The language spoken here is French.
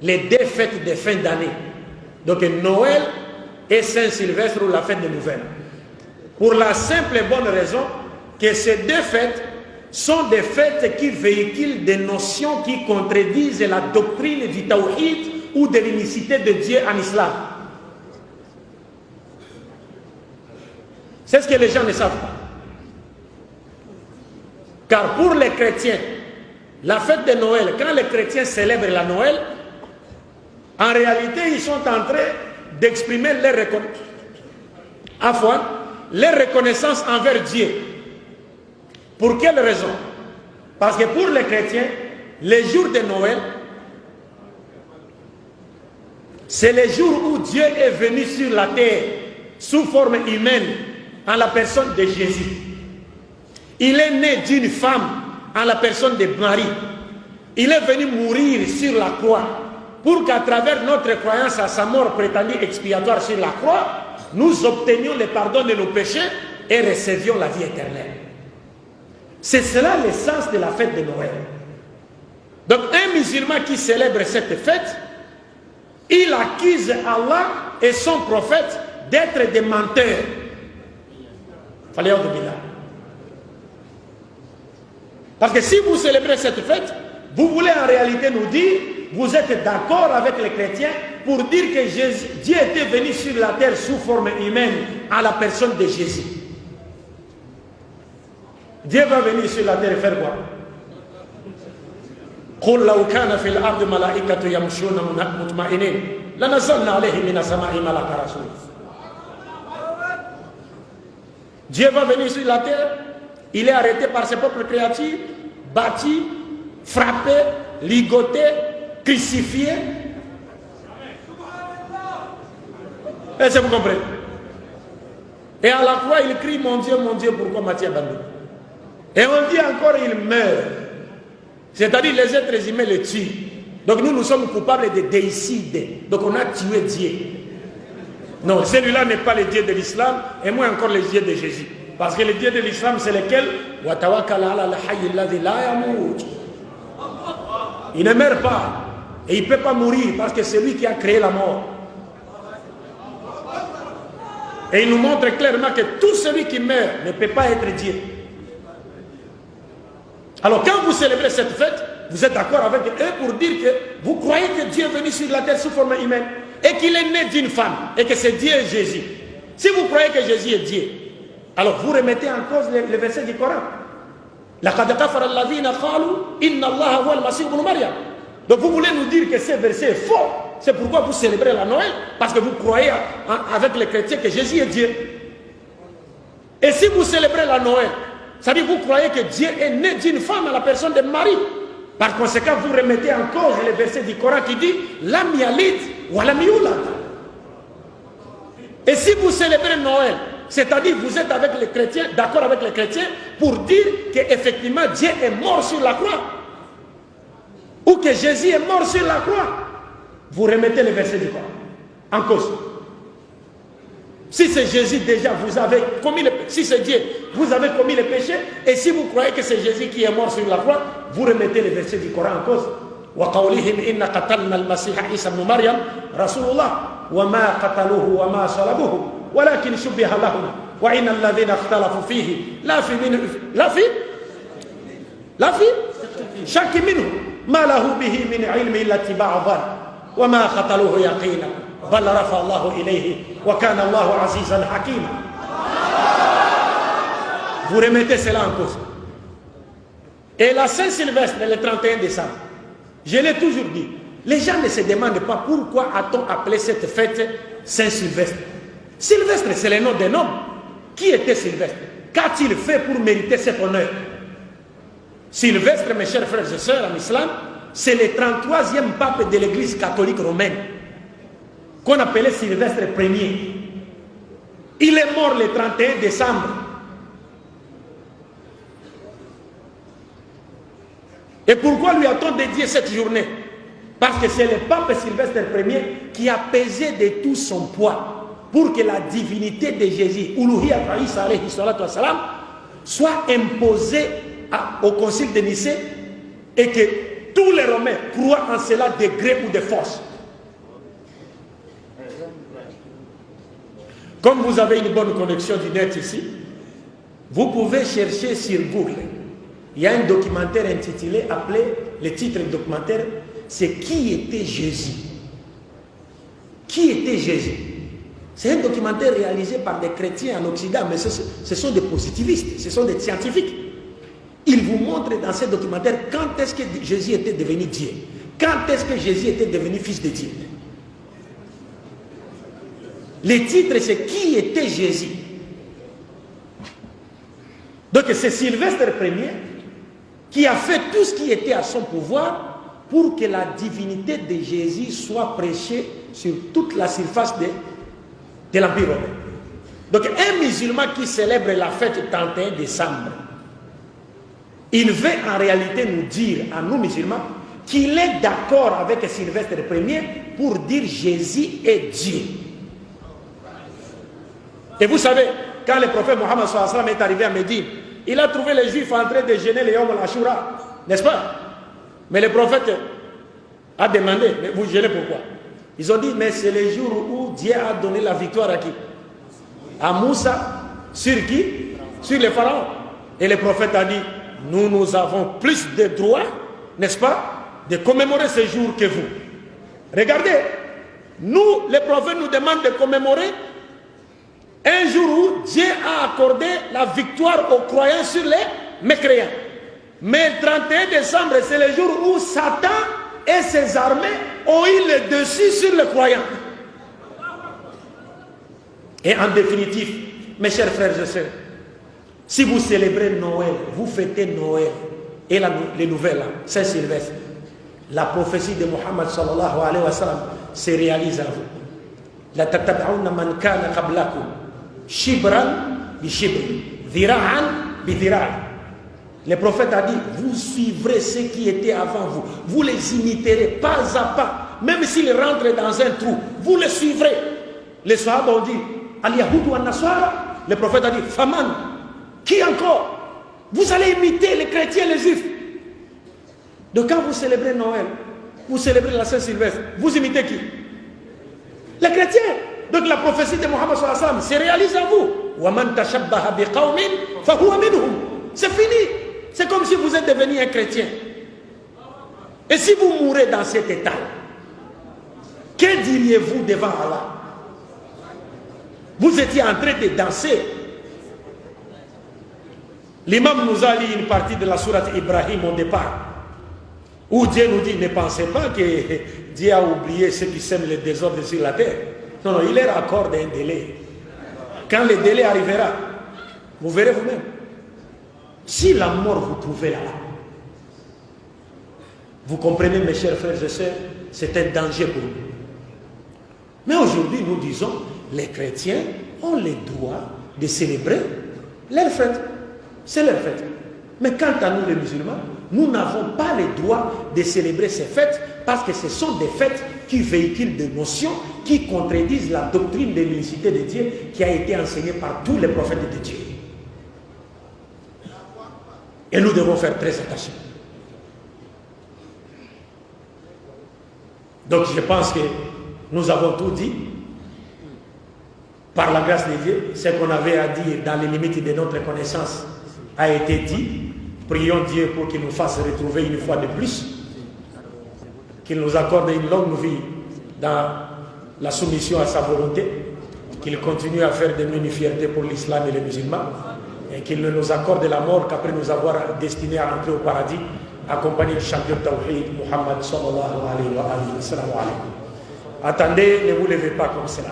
les deux fêtes de fin d'année. Donc Noël et Saint-Sylvestre ou la fête de Nouvelle. Pour la simple et bonne raison que ces deux fêtes sont des fêtes qui véhiculent des notions qui contredisent la doctrine du Tawhid ou de l'unicité de Dieu en islam. C'est ce que les gens ne savent pas. Car pour les chrétiens, la fête de Noël, quand les chrétiens célèbrent la Noël, en réalité, ils sont en train d'exprimer leur reconnaissance envers Dieu. Pour quelle raison? Parce que pour les chrétiens, les jours de Noël, c'est les jours où Dieu est venu sur la terre sous forme humaine en la personne de Jésus. Il est né d'une femme en la personne de Marie. Il est venu mourir sur la croix pour qu'à travers notre croyance à sa mort prétendue expiatoire sur la croix, nous obtenions le pardon de nos péchés et recevions la vie éternelle. C'est cela l'essence de la fête de Noël. Donc un musulman qui célèbre cette fête, il accuse Allah et son prophète d'être des menteurs. Fallait en oublier là. Parce que si vous célébrez cette fête, vous voulez en réalité nous dire, vous êtes d'accord avec les chrétiens pour dire que Dieu était venu sur la terre sous forme humaine à la personne de Jésus. Dieu va venir sur la terre et faire quoi? قل لو كان في الأرض ملائكة يمشون مطمئنين لنزلنا عليهم من السماء ملكا رسولا. Dieu va venir sur la terre, il est arrêté par ses propres créatures, battu, frappé, ligoté, crucifié. Est-ce que vous comprenez? Et à la croix, il crie, mon Dieu, pourquoi m'as-tu abandonné? Et on dit encore, il meurt. C'est-à-dire, les êtres humains le tuent. Donc nous sommes coupables de déicide. Donc on a tué Dieu. Non, celui-là n'est pas le Dieu de l'islam, et moins encore le Dieu de Jésus. Parce que le Dieu de l'islam, c'est lequel? Il ne meurt pas. Et il ne peut pas mourir, parce que c'est lui qui a créé la mort. Et il nous montre clairement que tout celui qui meurt ne peut pas être Dieu. Alors quand vous célébrez cette fête, vous êtes d'accord avec eux pour dire que vous croyez que Dieu est venu sur la terre sous forme humaine et qu'il est né d'une femme et que c'est Dieu et Jésus. Si vous croyez que Jésus est Dieu, alors vous remettez en cause le verset du Coran. Donc vous voulez nous dire que ce verset est faux. C'est pourquoi vous célébrez la Noël, parce que vous croyez avec les chrétiens que Jésus est Dieu. Et si vous célébrez la Noël, ça veut dire que vous croyez que Dieu est né d'une femme à la personne de Marie. Par conséquent, vous remettez en cause le verset du Coran qui dit Lam yalid wa lam yulad. Et si vous célébrez Noël, c'est-à-dire vous êtes avec les chrétiens, d'accord avec les chrétiens, pour dire qu'effectivement Dieu est mort sur la croix, ou que Jésus est mort sur la croix, vous remettez le verset du Coran en cause. Si c'est Jésus déjà, vous avez commis le péché. Si c'est Dieu, vous avez commis le péché. Et si vous croyez que c'est Jésus qui est mort sur la croix, vous remettez le verset du Coran en cause. وَقَوْلِهِمْ إِنَّ قَتَلْنَا الْمَسِيحَ عِيسَى بْنُ مَرْيَمَ رَسُولُ اللَّهِ وَمَا قَتَلُوهُ وَمَا صَلَبُوهُ وَلَكِنْ شُبِّهَ لَهُمْ وَإِنَّ الَّذِينَ اخْتَلَفُوا فِيهِ لا في شك منه ما له به من علم إلا اتباع الظن وما قتلوه يقينا بل رفع الله إليه وكان الله عزيزا حكيما. Vous remettez cela en cause. Et la Saint-Sylvestre, le 31 décembre, je l'ai toujours dit, les gens ne se demandent pas pourquoi a-t-on appelé cette fête Saint-Sylvestre. Sylvestre, c'est le nom d'un homme. Qui était Sylvestre? Qu'a-t-il fait pour mériter cet honneur? Sylvestre, mes chers frères et sœurs en islam, c'est le 33e pape de l'église catholique romaine, qu'on appelait Sylvestre Ier. Il est mort le 31 décembre. Et pourquoi lui a-t-on dédié cette journée? Parce que c'est le pape Sylvestre Ier qui a pesé de tout son poids pour que la divinité de Jésus, Uluhiyya Isa alayhi salatu wassalam, soit imposée au concile de Nicée et que tous les Romains croient en cela de gré ou de force. Comme vous avez une bonne connexion du net ici, vous pouvez chercher sur Google. Il y a un documentaire intitulé, appelé, le titre du documentaire, c'est Qui était Jésus? Qui était Jésus? C'est un documentaire réalisé par des chrétiens en Occident, mais ce sont des positivistes, ce sont des scientifiques. Ils vous montrent dans ce documentaire quand est-ce que Jésus était devenu Dieu. Quand est-ce que Jésus était devenu fils de Dieu. Le titre, c'est Qui était Jésus? Donc c'est Sylvestre Ier qui a fait tout ce qui était à son pouvoir pour que la divinité de Jésus soit prêchée sur toute la surface de l'Empire romain. Donc un musulman qui célèbre la fête du 31 décembre, il veut en réalité nous dire, à nous musulmans, qu'il est d'accord avec Sylvestre Ier pour dire Jésus est Dieu. Et vous savez, quand le prophète Mohammed est arrivé à Médine, il a trouvé les Juifs en train de jeûner le Yom al-Ashura, n'est-ce pas? Mais le prophète a demandé, mais vous jeûnez pourquoi? Ils ont dit, mais c'est le jour où Dieu a donné la victoire à qui? À Moussa, sur qui? Sur les pharaons. Et le prophète a dit, nous avons plus de droits, n'est-ce pas, de commémorer ce jour que vous. Regardez, nous, le prophète nous demande de commémorer un jour où Dieu a accordé la victoire aux croyants sur les mécréants. Mais le 31 décembre, c'est le jour où Satan et ses armées ont eu le dessus sur les croyants. Et en définitive, mes chers frères et sœurs, si vous célébrez Noël, vous fêtez Noël et les nouvelles, Saint-Sylvestre, la prophétie de Mohammed sallallahu alayhi wa sallam se réalise à vous. La tatab'ouna man kana qablakum shibran bi shibr, dhira'an bi dhira'. Le prophète a dit, vous suivrez ceux qui étaient avant vous. Vous les imiterez pas à pas. Même s'ils rentrent dans un trou, vous les suivrez. Les Sahaba ont dit, Al-Yahoud wa Nasara. Le prophète a dit, Faman, qui encore? Vous allez imiter les chrétiens et les juifs. Donc quand vous célébrez Noël, vous célébrez la Saint-Sylvestre, vous imitez qui? Les chrétiens. Donc la prophétie de Mohammed sallallahu alayhi wa sallam se réalise à vous. وَمَنْ تَشَبَّهَ بِقَوْمٍ فَهُوَ مِنْهُمْ. C'est fini. C'est comme si vous êtes devenu un chrétien. Et si vous mourrez dans cet état, que diriez-vous devant Allah? Vous étiez en train de danser. L'imam nous a lu une partie de la sourate Ibrahim au départ, où Dieu nous dit, ne pensez pas que Dieu a oublié ceux qui sèment le désordre sur la terre. Non, non, il leur accorde un délai. Quand le délai arrivera, vous verrez vous-même. Si la mort vous trouvez là, vous comprenez, mes chers frères et sœurs, c'est un danger pour nous. Mais aujourd'hui, nous disons, les chrétiens ont le droit de célébrer leur fête. C'est leur fête. Mais quant à nous, les musulmans, nous n'avons pas le droit de célébrer ces fêtes parce que ce sont des fêtes qui véhiculent des notions qui contredisent la doctrine de l'unicité de Dieu qui a été enseignée par tous les prophètes de Dieu. Et nous devons faire très attention. Donc je pense que nous avons tout dit. Par la grâce de Dieu, ce qu'on avait à dire dans les limites de notre connaissance a été dit. Prions Dieu pour qu'il nous fasse retrouver une fois de plus, qu'il nous accorde une longue vie dans la soumission à sa volonté, qu'il continue à faire de nous une fierté pour l'islam et les musulmans, et qu'il ne nous accorde la mort qu'après nous avoir destinés à entrer au paradis, accompagné du champion Tawhid, Muhammad sallallahu alayhi wa sallam. Attendez, ne vous levez pas comme cela.